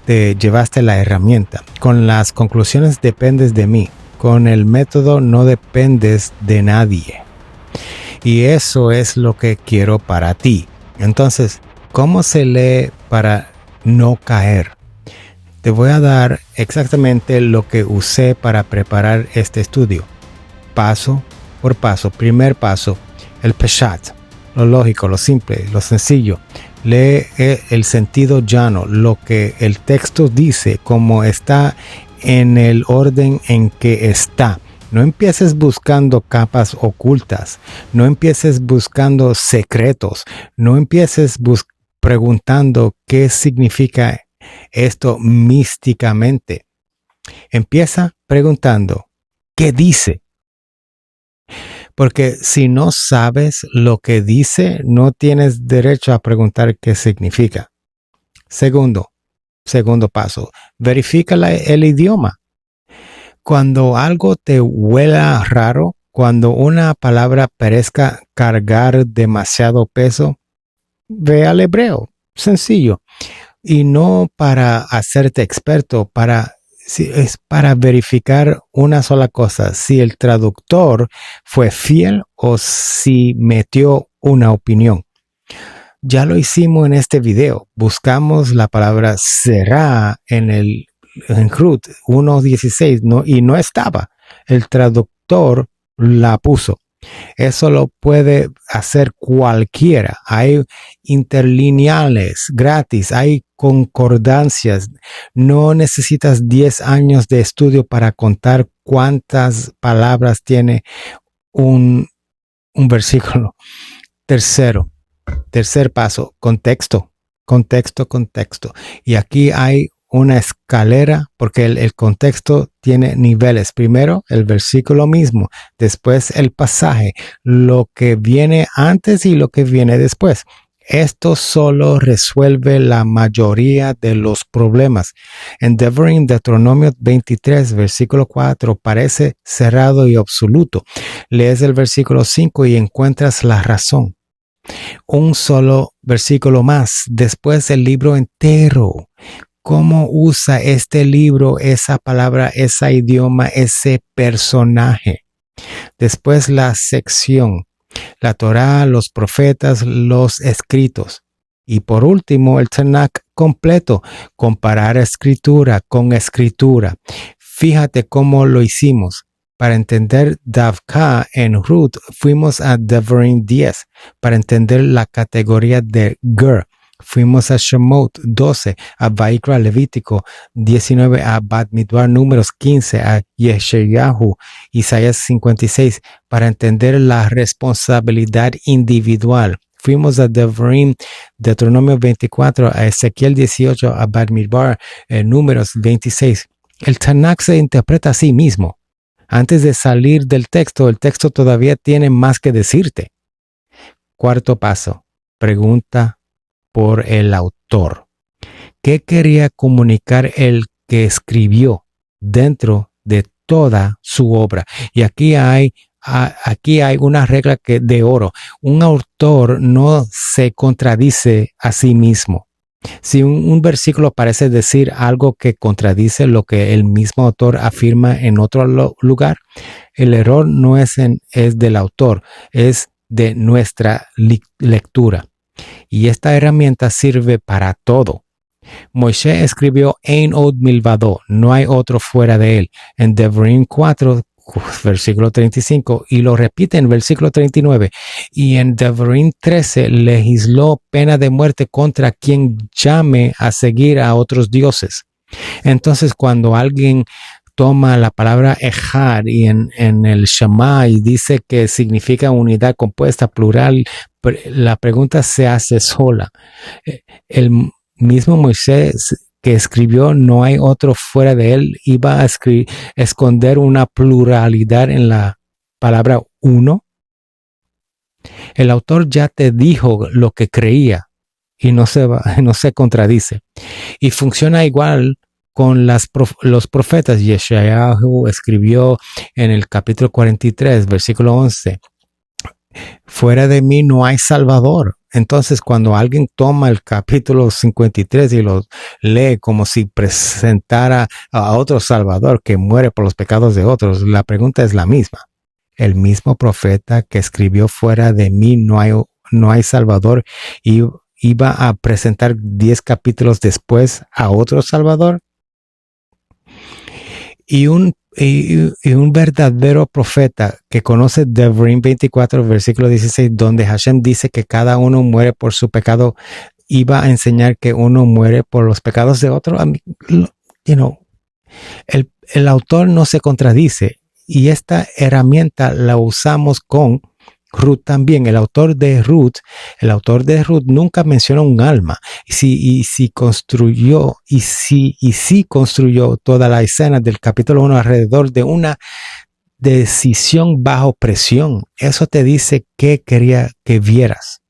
te llevaste la herramienta. Con las conclusiones dependes de mí. Con el método no dependes de nadie. Y eso es lo que quiero para ti. Entonces, ¿cómo se lee para no caer? Te voy a dar exactamente lo que usé para preparar este estudio. Paso por paso. Primer paso, el peshat. Lo lógico, lo simple, lo sencillo. Lee el sentido llano, lo que el texto dice, como está en el orden en que está. No empieces buscando capas ocultas. No empieces buscando secretos. No empieces preguntando qué significa esto místicamente. Empieza preguntando, ¿qué dice? Porque si no sabes lo que dice, no tienes derecho a preguntar qué significa. Segundo paso, verifica el idioma. Cuando algo te huela raro, cuando una palabra parezca cargar demasiado peso, ve al hebreo. Sencillo. Y no para hacerte experto, es para verificar una sola cosa, si el traductor fue fiel o si metió una opinión. Ya lo hicimos en este video. Buscamos la palabra será en Ruth 1.16 y no estaba. El traductor la puso. Eso lo puede hacer cualquiera. Hay interlineales gratis, hay concordancias. No necesitas 10 años de estudio para contar cuántas palabras tiene un versículo. Tercer paso, contexto. Y aquí hay una escalera porque el contexto tiene niveles. Primero el versículo mismo, después el pasaje, lo que viene antes y lo que viene después. Esto solo resuelve la mayoría de los problemas. Endeavoring Deuteronomio 23, versículo 4, parece cerrado y absoluto. Lees el versículo 5 y encuentras la razón. Un solo versículo más, después el libro entero. ¿Cómo usa este libro esa palabra, ese idioma, ese personaje? Después la sección, la Torá, los profetas, los escritos. Y por último, el Tanakh completo, comparar escritura con escritura. Fíjate cómo lo hicimos. Para entender Davka en Ruth, fuimos a Devarim 10. Para entender la categoría de Ger, fuimos a Shemot 12, a Vaikra Levítico 19, a Bamidbar Números 15, a Yeshayahu, Isaías 56, para entender la responsabilidad individual. Fuimos a Devarim, Deuteronomio 24, a Ezequiel 18, a Bamidbar Números 26. El Tanakh se interpreta a sí mismo. Antes de salir del texto, el texto todavía tiene más que decirte. Cuarto paso, pregunta por el autor. ¿Qué quería comunicar el que escribió dentro de toda su obra? Y aquí hay una regla de oro. Un autor no se contradice a sí mismo. Si un versículo parece decir algo que contradice lo que el mismo autor afirma en otro lugar, el error no es del autor, es de nuestra lectura. Y esta herramienta sirve para todo. Moisés escribió Ein od milvado, no hay otro fuera de él, en Devarim 4, versículo 35, y lo repite en versículo 39. Y en Devarim 13 legisló pena de muerte contra quien llame a seguir a otros dioses. Entonces, cuando alguien toma la palabra Echad y en el Shema y dice que significa unidad compuesta, plural, la pregunta se hace sola. El mismo Moisés que escribió no hay otro fuera de él, iba a esconder una pluralidad en la palabra uno. El autor ya te dijo lo que creía y no se contradice. Y funciona igual con los profetas. Yeshayahu escribió en el capítulo 43, versículo 11, fuera de mí no hay salvador. Entonces, cuando alguien toma el capítulo 53 y lo lee como si presentara a otro salvador que muere por los pecados de otros, la pregunta es la misma. El mismo profeta que escribió fuera de mí no hay salvador y iba a presentar 10 capítulos después a otro salvador. Y un verdadero profeta que conoce Devarim 24, versículo 16, donde Hashem dice que cada uno muere por su pecado, iba a enseñar que uno muere por los pecados de otro. El autor no se contradice y esta herramienta la usamos con Ruth también. El autor de Ruth nunca menciona un alma. Y si construyó toda la escena del capítulo 1 alrededor de una decisión bajo presión. Eso te dice qué quería que vieras.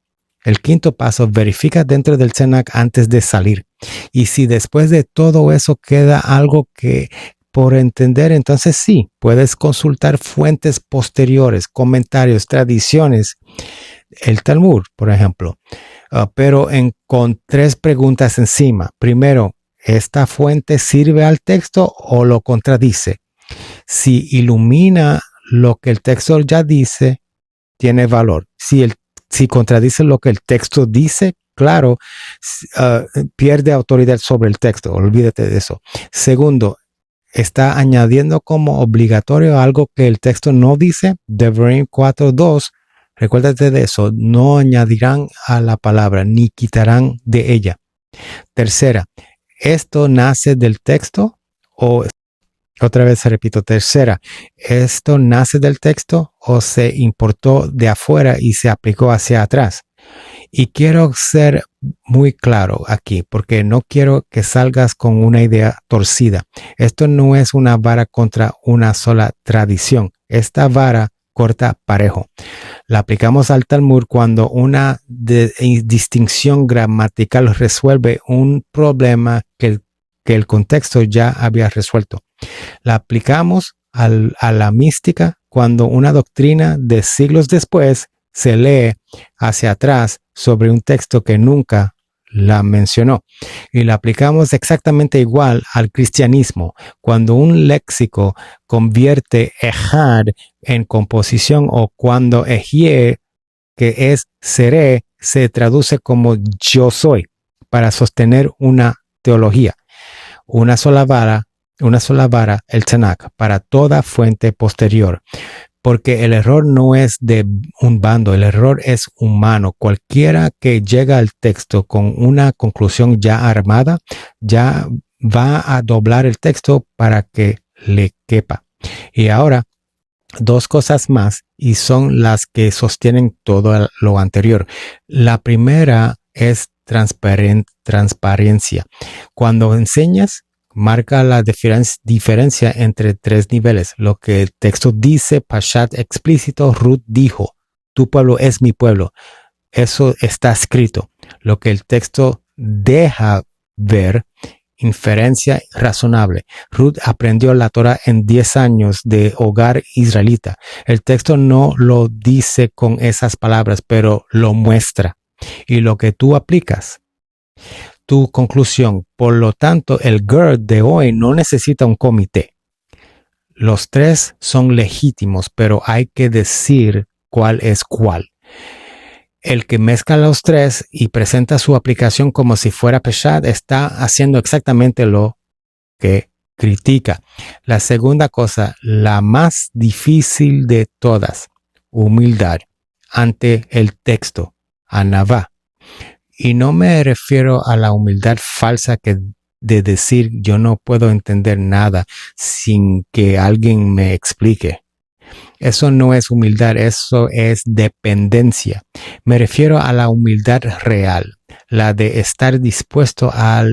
El quinto paso, verifica dentro del Tanakh antes de salir. Y si después de todo eso queda algo que por entender, entonces sí, puedes consultar fuentes posteriores, comentarios, tradiciones, el Talmud, por ejemplo, pero con 3 preguntas encima. Primero, ¿esta fuente sirve al texto o lo contradice? Si ilumina lo que el texto ya dice, tiene valor. Si contradice lo que el texto dice, claro, pierde autoridad sobre el texto. Olvídate de eso. Segundo, está añadiendo como obligatorio algo que el texto no dice. Devarim 4:2, recuérdate de eso, no añadirán a la palabra ni quitarán de ella. Tercera, ¿esto nace del texto? O otra vez repito, tercera, ¿esto nace del texto o se importó de afuera y se aplicó hacia atrás? Y quiero ser muy claro aquí, porque no quiero que salgas con una idea torcida. Esto no es una vara contra una sola tradición. Esta vara corta parejo. La aplicamos al Talmud cuando una distinción gramatical resuelve un problema que el contexto ya había resuelto. La aplicamos a la mística cuando una doctrina de siglos después se lee hacia atrás sobre un texto que nunca la mencionó. Y la aplicamos exactamente igual al cristianismo. Cuando un léxico convierte ejad en composición o cuando ejie, que es seré, se traduce como yo soy para sostener una teología. Una sola vara, el Tanakh, para toda fuente posterior. Porque el error no es de un bando, el error es humano. Cualquiera que llega al texto con una conclusión ya armada, ya va a doblar el texto para que le quepa. Y ahora, 2 cosas más y son las que sostienen todo lo anterior. La primera es transparencia. Cuando enseñas, marca la diferencia entre 3 niveles. Lo que el texto dice, Pashat explícito, Ruth dijo, tu pueblo es mi pueblo. Eso está escrito. Lo que el texto deja ver, inferencia razonable. Ruth aprendió la Torah en 10 años de hogar israelita. El texto no lo dice con esas palabras, pero lo muestra. Y lo que tú aplicas, tu conclusión. Por lo tanto, el GERD de hoy no necesita un comité. Los 3 son legítimos, pero hay que decir cuál es cuál. El que mezcla los 3 y presenta su aplicación como si fuera Peshat está haciendo exactamente lo que critica. La segunda cosa, la más difícil de todas, humildad ante el texto, anavá. Y no me refiero a la humildad falsa de decir yo no puedo entender nada sin que alguien me explique. Eso no es humildad, eso es dependencia. Me refiero a la humildad real, la de estar dispuesto a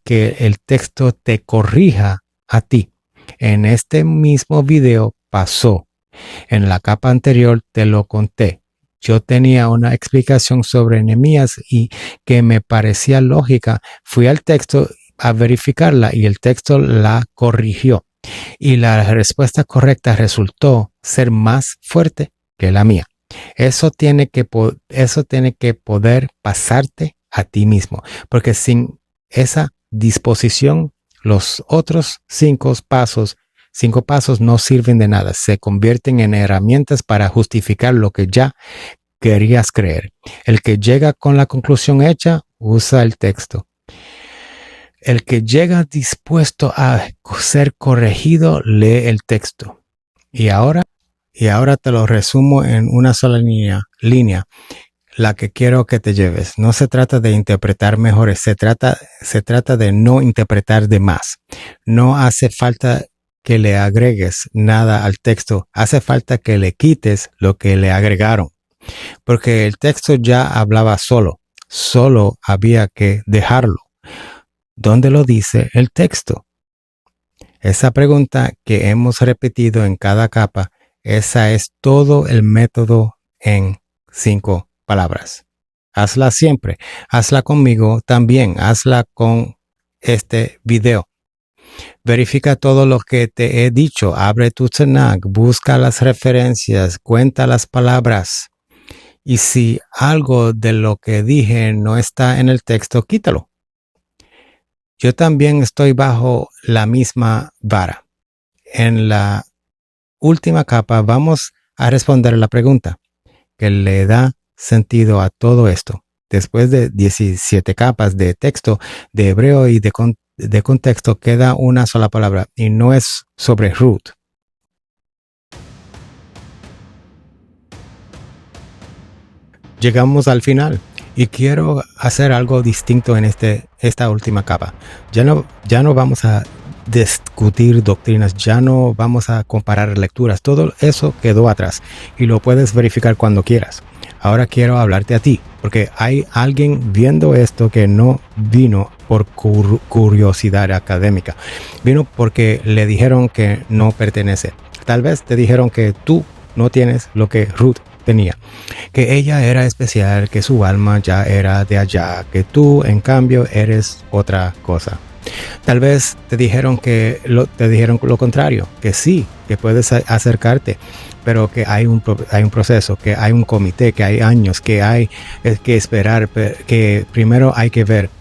que el texto te corrija a ti. En este mismo video pasó. En la capa anterior te lo conté. Yo tenía una explicación sobre Nehemías y que me parecía lógica. Fui al texto a verificarla y el texto la corrigió. Y la respuesta correcta resultó ser más fuerte que la mía. Eso tiene que poder pasarte a ti mismo, porque sin esa disposición, los otros cinco pasos no sirven de nada. Se convierten en herramientas para justificar lo que ya querías creer. El que llega con la conclusión hecha, usa el texto. El que llega dispuesto a ser corregido, lee el texto. Y ahora te lo resumo en una sola línea, la que quiero que te lleves. No se trata de interpretar mejores, se trata de no interpretar de más. No hace falta que le agregues nada al texto, hace falta que le quites lo que le agregaron. Porque el texto ya hablaba solo había que dejarlo. ¿Dónde lo dice el texto? Esa pregunta que hemos repetido en cada capa, esa es todo el método en 5 palabras. Hazla siempre, hazla conmigo también, hazla con este video. Verifica todo lo que te he dicho, abre tu Tanakh, busca las referencias, cuenta las palabras. Y si algo de lo que dije no está en el texto, quítalo. Yo también estoy bajo la misma vara. En la última capa vamos a responder la pregunta que le da sentido a todo esto. Después de 17 capas de texto, de hebreo y de contexto, queda una sola palabra y no es sobre Ruth. Llegamos al final y quiero hacer algo distinto en esta última capa. Ya no vamos a discutir doctrinas, ya no vamos a comparar lecturas, todo eso quedó atrás y lo puedes verificar cuando quieras. Ahora quiero hablarte a ti, porque hay alguien viendo esto que no vino por curiosidad académica, vino porque le dijeron que no pertenece. Tal vez te dijeron que tú no tienes lo que Ruth tenía, que ella era especial, que su alma ya era de allá, que tú en cambio eres otra cosa. Tal vez te dijeron lo contrario, que sí, que puedes acercarte, pero que hay un proceso, que hay un comité, que hay años, que hay que esperar, que primero hay que ver.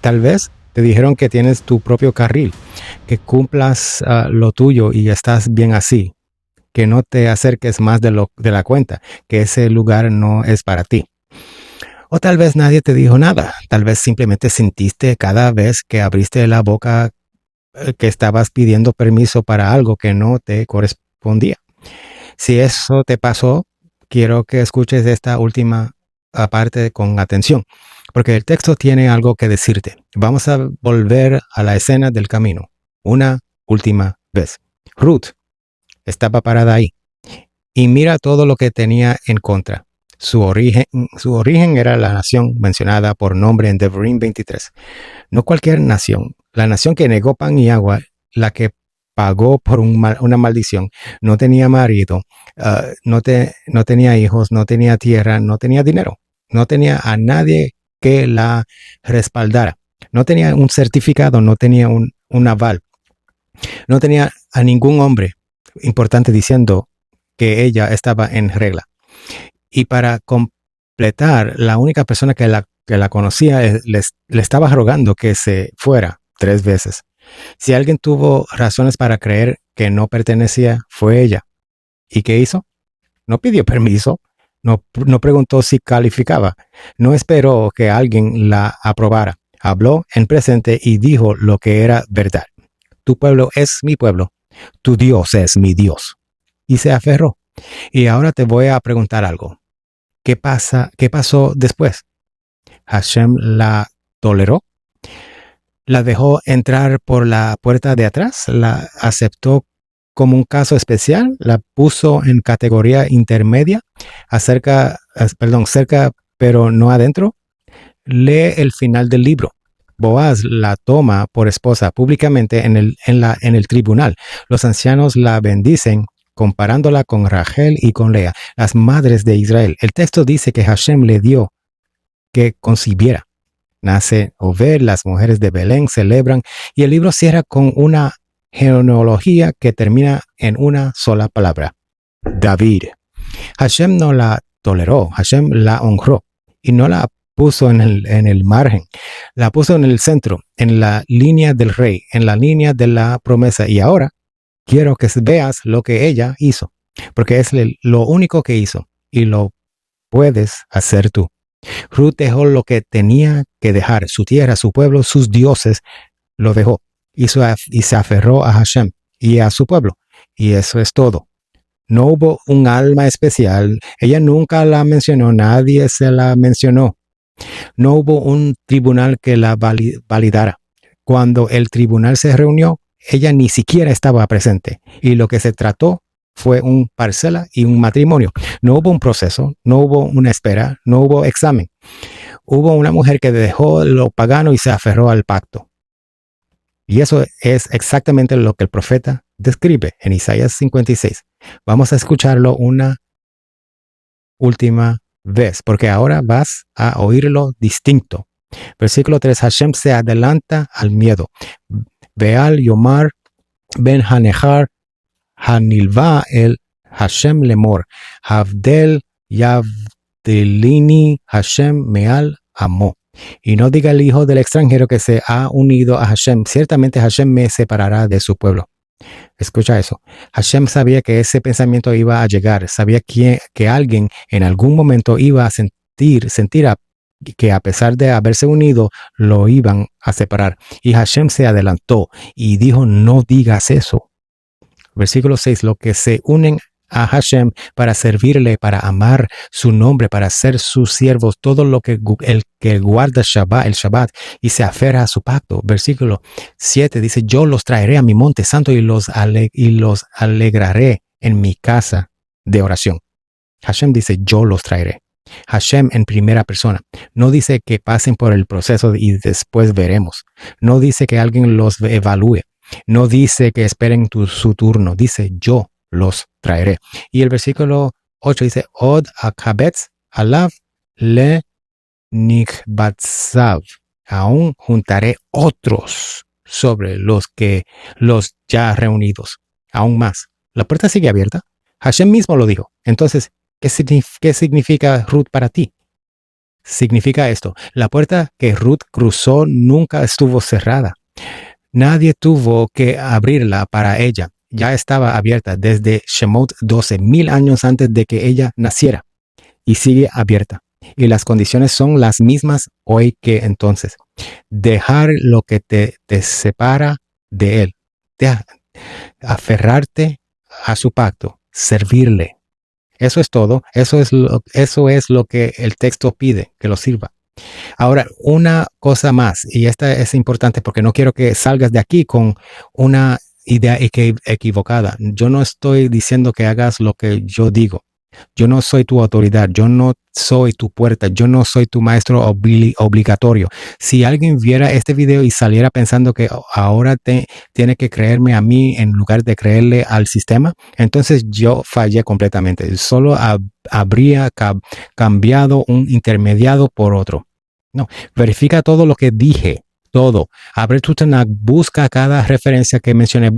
Tal vez te dijeron que tienes tu propio carril, que cumplas lo tuyo y estás bien así, que no te acerques más de la cuenta, que ese lugar no es para ti. O tal vez nadie te dijo nada, tal vez simplemente sentiste cada vez que abriste la boca que estabas pidiendo permiso para algo que no te correspondía. Si eso te pasó, quiero que escuches esta última parte con atención, porque el texto tiene algo que decirte. Vamos a volver a la escena del camino, una última vez. Ruth estaba parada ahí y mira todo lo que tenía en contra. Su origen era la nación mencionada por nombre en Devarim 23. No cualquier nación, la nación que negó pan y agua, la que pagó por una maldición, no tenía marido, no tenía hijos, no tenía tierra, no tenía dinero, no tenía a nadie que la respaldara, no tenía un certificado, no tenía un aval, no tenía a ningún hombre importante diciendo que ella estaba en regla. Y para completar, la única persona que la conocía le estaba rogando que se fuera 3 veces. Si alguien tuvo razones para creer que no pertenecía, fue ella. ¿Y qué hizo? No pidió permiso, no preguntó si calificaba, no esperó que alguien la aprobara. Habló en presente y dijo lo que era verdad. Tu pueblo es mi pueblo, tu Dios es mi Dios. Y se aferró. Y ahora te voy a preguntar algo. ¿Qué pasó después? Hashem la toleró, la dejó entrar por la puerta de atrás, la aceptó como un caso especial, la puso en categoría intermedia, cerca pero no adentro. Lee el final del libro. Boaz la toma por esposa públicamente en el tribunal. Los ancianos la bendicen, comparándola con Rachel y con Lea, las madres de Israel. El texto dice que Hashem le dio que concibiera. nace Obed, las mujeres de Belén celebran, y el libro cierra con una genealogía que termina en una sola palabra: David. Hashem no la toleró, Hashem la honró y no la puso en el margen, la puso en el centro, en la línea del rey, en la línea de la promesa. Y ahora quiero que veas lo que ella hizo, porque es lo único que hizo y lo puedes hacer tú. Ruth dejó lo que tenía que dejar, su tierra, su pueblo, sus dioses, lo dejó y se aferró a Hashem y a su pueblo. Y eso es todo. No hubo un alma especial, ella nunca la mencionó, nadie se la mencionó. No hubo un tribunal que la validara. Cuando el tribunal se reunió, ella ni siquiera estaba presente. Y lo que se trató fue un parcela y un matrimonio. No hubo un proceso, no hubo una espera, no hubo examen. Hubo una mujer que dejó lo pagano y se aferró al pacto. Y eso es exactamente lo que el profeta describe en Isaías 56. Vamos a escucharlo una última vez, porque ahora vas a oírlo distinto. Versículo 3. Hashem se adelanta al miedo. Beal Yomar Ben Hanejar Hanilva el Hashem Lemor. Havdel Yavdelini Hashem Meal Amó. Y no diga el hijo del extranjero que se ha unido a Hashem. Ciertamente Hashem me separará de su pueblo. Escucha eso. Hashem sabía que ese pensamiento iba a llegar. Sabía que alguien en algún momento iba a sentir que a pesar de haberse unido, lo iban a separar. Y Hashem se adelantó y dijo, no digas eso. Versículo 6. Lo que se unen a Hashem para servirle, para amar su nombre, para ser sus siervos, todo lo que el que guarda el Shabbat y se aferra a su pacto. Versículo 7 dice, yo los traeré a mi monte santo y los alegraré en mi casa de oración. Hashem dice, yo los traeré. Hashem en primera persona. No dice que pasen por el proceso y después veremos. No dice que alguien los evalúe. No dice que esperen su turno. Dice, yo los traeré. Y el versículo 8 dice, Od akabetz alav le nikbatzav. Aún juntaré otros sobre los ya reunidos. Aún más. La puerta sigue abierta. Hashem mismo lo dijo. Entonces, ¿qué significa Ruth para ti? Significa esto. La puerta que Ruth cruzó nunca estuvo cerrada. Nadie tuvo que abrirla para ella. Ya estaba abierta desde Shemot 12, 1000 años antes de que ella naciera. Y sigue abierta. Y las condiciones son las mismas hoy que entonces. Dejar lo que te separa de él. Aferrarte a su pacto. Servirle. Eso es todo. Eso es lo que el texto pide, que lo sirva. Ahora, una cosa más, y esta es importante porque no quiero que salgas de aquí con una idea equivocada. Yo no estoy diciendo que hagas lo que yo digo. Yo no soy tu autoridad, yo no soy tu puerta, yo no soy tu maestro obligatorio. Si alguien viera este video y saliera pensando que ahora tiene que creerme a mí en lugar de creerle al sistema, entonces yo fallé completamente. Solo habría cambiado un intermediado por otro. No, verifica todo lo que dije, todo. Abre tu Tanakh, busca cada referencia que mencioné,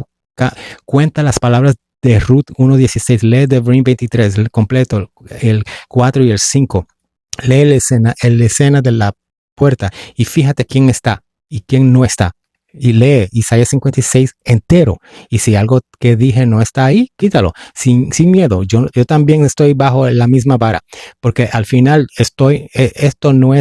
cuenta las palabras de Ruth 1.16, lee Devarim 23, el completo, el 4 y el 5. Lee la escena de la puerta y fíjate quién está y quién no está. Y lee Isaías 56 entero. Y si algo que dije no está ahí, quítalo. Sin miedo. Yo también estoy bajo la misma vara. Porque al final esto no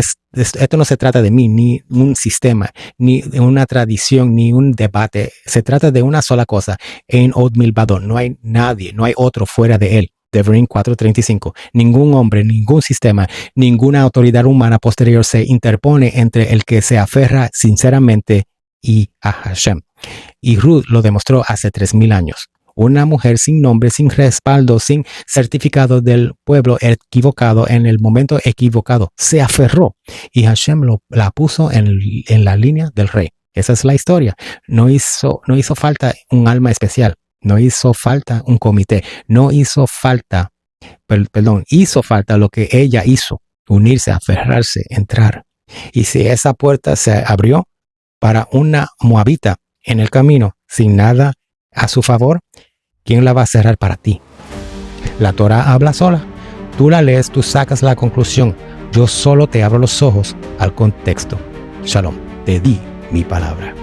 se trata de mí, ni un sistema, ni una tradición, ni un debate. Se trata de una sola cosa. En Od Milvado no hay nadie, no hay otro fuera de él. Devarim 4:35. Ningún hombre, ningún sistema, ninguna autoridad humana posterior se interpone entre el que se aferra sinceramente y a Hashem. Y Ruth lo demostró hace 3000 años. Una mujer sin nombre, sin respaldo, sin certificado del pueblo equivocado en el momento equivocado. Se aferró y Hashem la puso en la línea del rey. Esa es la historia. No hizo falta un alma especial. No hizo falta un comité. No hizo falta, hizo falta lo que ella hizo. Unirse, aferrarse, entrar. Y si esa puerta se abrió para una moabita en el camino sin nada a su favor, ¿quién la va a cerrar para ti? La Torah habla sola. Tú la lees, tú sacas la conclusión. Yo solo te abro los ojos al contexto. Shalom, te di mi palabra.